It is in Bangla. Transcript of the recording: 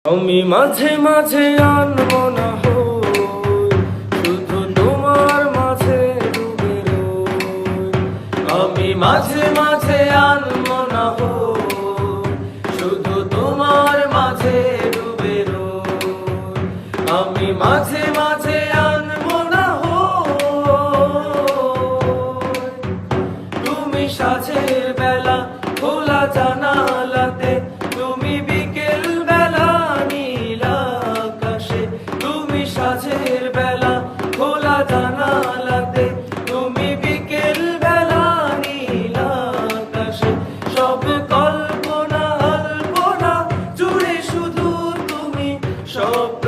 আমি মাঝে মাঝে আনবো না হই, শুধু তোমার মাঝে ডুবে রই। আমি মাঝে মাঝে আনবো না হই, শুধু তোমার মাঝে ডুবে রই। আমি মাঝে মাঝে আনবো না হই, তুমি সাঁঝের বেলা খোলা জানালাতে, তুমি বিকেল বেলা নীল আকাশে। তুমি সাঁঝের বেলা খোলা জানালাতে, তুমি বিকেল বেলা নীল আকাশে। সব কল্পনা আলপনা জুড়ে শুধু তুমি স্বপ্ন